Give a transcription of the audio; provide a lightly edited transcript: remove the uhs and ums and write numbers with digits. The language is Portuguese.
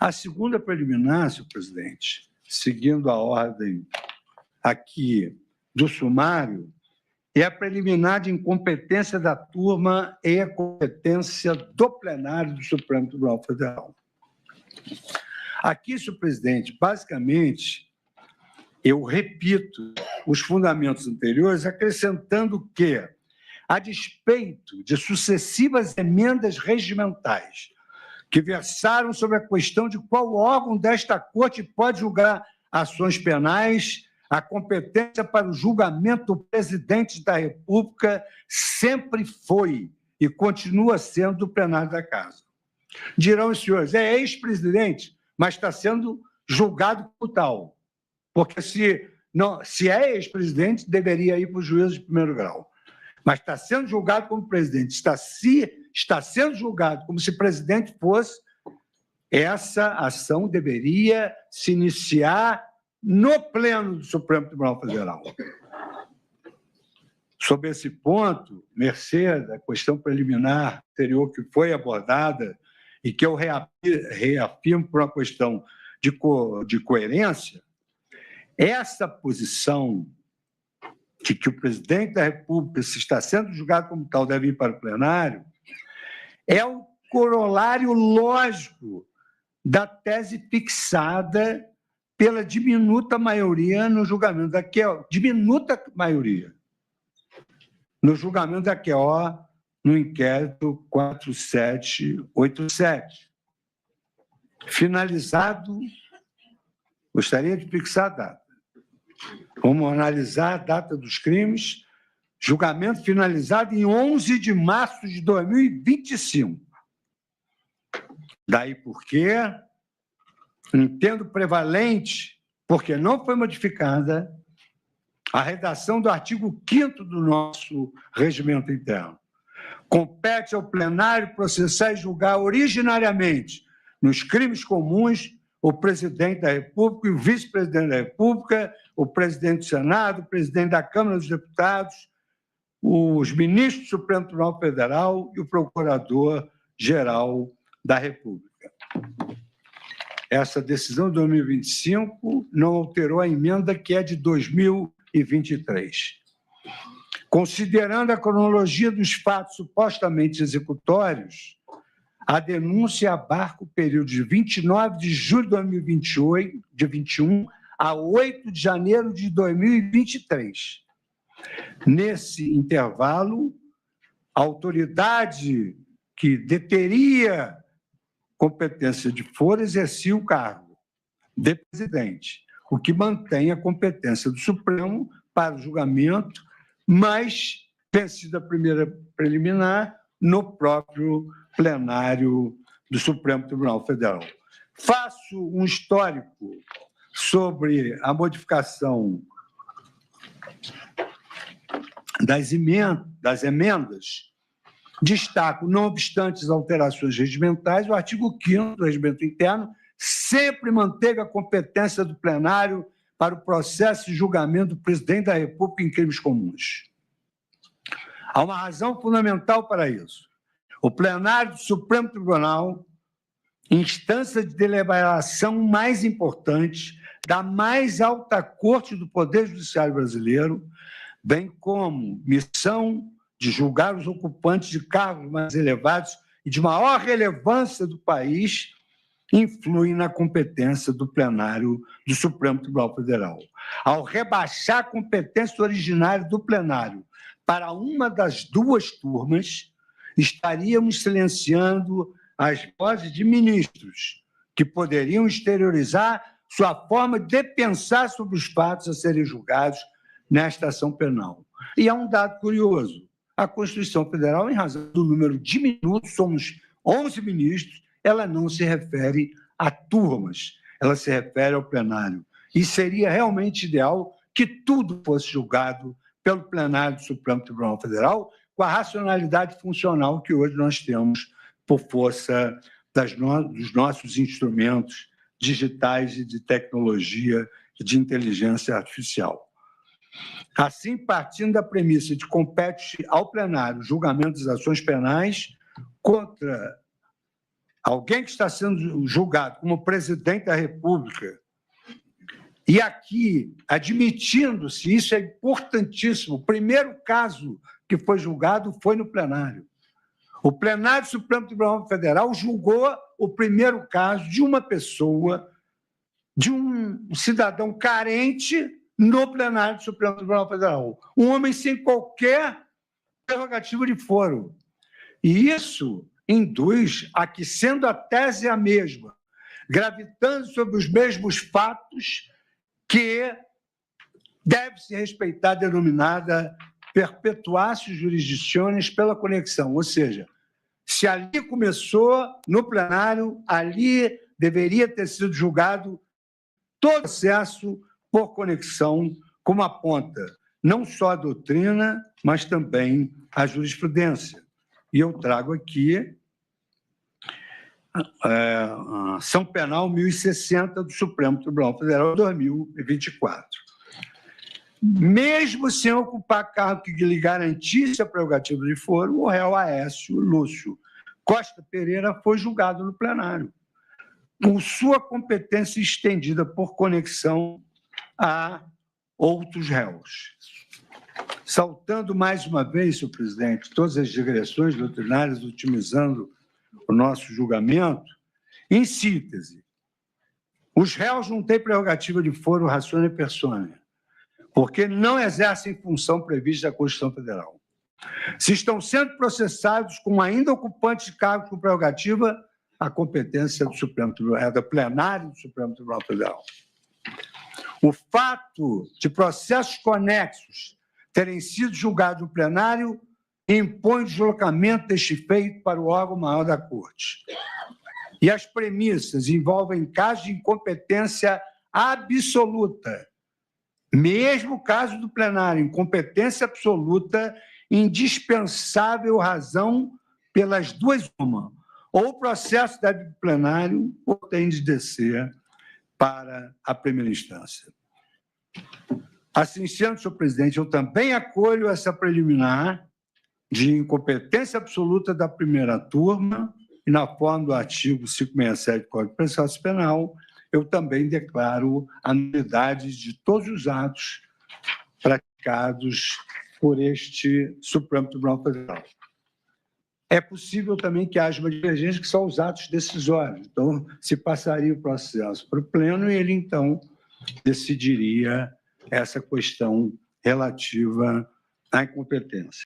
A segunda preliminar, senhor presidente, seguindo a ordem aqui do sumário, é a preliminar de incompetência da turma e a competência do plenário do Supremo Tribunal Federal. Aqui, senhor presidente, basicamente, eu repito os fundamentos anteriores, acrescentando que, a despeito de sucessivas emendas regimentais que versaram sobre a questão de qual órgão desta Corte pode julgar ações penais, a competência para o julgamento do presidente da República sempre foi e continua sendo do plenário da Casa. Dirão os senhores, é ex-presidente, mas está sendo julgado por tal, porque se é ex-presidente, deveria ir para o juízo de primeiro grau. Mas está sendo julgado como presidente, está sendo julgado como se presidente fosse, essa ação deveria se iniciar no Pleno do Supremo Tribunal Federal. Sobre esse ponto, mercê da questão preliminar anterior que foi abordada e que eu reafirmo por uma questão de coerência, essa posição de que o presidente da República, se está sendo julgado como tal, deve ir para o plenário, é o corolário lógico da tese fixada pela diminuta maioria no julgamento da QO, diminuta maioria, no julgamento da QO, no inquérito 4787. Finalizado, gostaria de fixar a data. Vamos analisar a data dos crimes, julgamento finalizado em 11 de março de 2025. Daí porque entendo prevalente, porque não foi modificada, a redação do artigo 5º do nosso regimento interno. Compete ao plenário processar e julgar originariamente, nos crimes comuns, o presidente da República e o vice-presidente da República, o presidente do Senado, o presidente da Câmara dos Deputados, os ministros do Supremo Tribunal Federal e o procurador-geral da República. Essa decisão de 2025 não alterou a emenda que é de 2023. Considerando a cronologia dos fatos supostamente executórios, a denúncia abarca o período de 29 de julho de 2021 a 8 de janeiro de 2023. Nesse intervalo, a autoridade que deteria competência de foro exercia o cargo de presidente, o que mantém a competência do Supremo para o julgamento, mas vencida a primeira preliminar no próprio plenário do Supremo Tribunal Federal. Faço um histórico sobre a modificação das emendas. Destaco, não obstante as alterações regimentais, o artigo 5º do Regimento Interno sempre manteve a competência do plenário para o processo de julgamento do presidente da República em crimes comuns. Há uma razão fundamental para isso. O plenário do Supremo Tribunal, instância de deliberação mais importante da mais alta corte do Poder Judiciário brasileiro, bem como missão de julgar os ocupantes de cargos mais elevados e de maior relevância do país, influem na competência do plenário do Supremo Tribunal Federal. Ao rebaixar a competência originária do plenário para uma das duas turmas, estaríamos silenciando as vozes de ministros que poderiam exteriorizar sua forma de pensar sobre os fatos a serem julgados nesta ação penal. E há um dado curioso. A Constituição Federal, em razão do número diminuto, somos 11 ministros, ela não se refere a turmas, ela se refere ao plenário. E seria realmente ideal que tudo fosse julgado pelo plenário do Supremo Tribunal Federal, com a racionalidade funcional que hoje nós temos por força dos nossos instrumentos digitais e de tecnologia e de inteligência artificial. Assim, partindo da premissa de que compete ao plenário o julgamento das ações penais contra alguém que está sendo julgado como presidente da República, e aqui, admitindo-se, isso é importantíssimo, o primeiro caso que foi julgado foi no plenário. O plenário do Supremo Tribunal Federal julgou o primeiro caso de uma pessoa, de um cidadão carente no plenário do Supremo Tribunal Federal. Um homem sem qualquer prerrogativa de foro. E isso induz a que, sendo a tese a mesma, gravitando sobre os mesmos fatos, que deve-se respeitar a denominada perpetuatio jurisdictionis pela conexão, ou seja, se ali começou, no plenário, ali deveria ter sido julgado todo o processo por conexão, como aponta não só a doutrina, mas também a jurisprudência. E eu trago aqui Ação Penal 1060 do Supremo Tribunal Federal, 2024. Mesmo sem ocupar cargo que lhe garantisse a prerrogativa de foro, o réu Aécio Lúcio Costa Pereira foi julgado no plenário, com sua competência estendida por conexão a outros réus. Saltando mais uma vez, senhor presidente, todas as digressões doutrinárias, otimizando o nosso julgamento, em síntese, os réus não têm prerrogativa de foro ratione persone, porque não exercem função prevista da Constituição Federal. Se estão sendo processados como ainda ocupantes de cargos com prerrogativa, a competência do Supremo Tribunal, é do plenário do Supremo Tribunal Federal. O fato de processos conexos terem sido julgados no plenário impõe o deslocamento deste feito para o órgão maior da Corte. E as premissas envolvem casos de incompetência absoluta, mesmo o caso do plenário, incompetência absoluta, indispensável razão pelas duas uma, ou o processo deve ir plenário ou tem de descer para a primeira instância. Assim sendo, senhor presidente, eu também acolho essa preliminar de incompetência absoluta da primeira turma e, na forma do artigo 567 do Código de Processo Penal, eu também declaro a nulidade de todos os atos praticados por este Supremo Tribunal Federal. É possível também que haja uma divergência, que são os atos decisórios. Então, se passaria o processo para o pleno e ele, então, decidiria essa questão relativa à incompetência.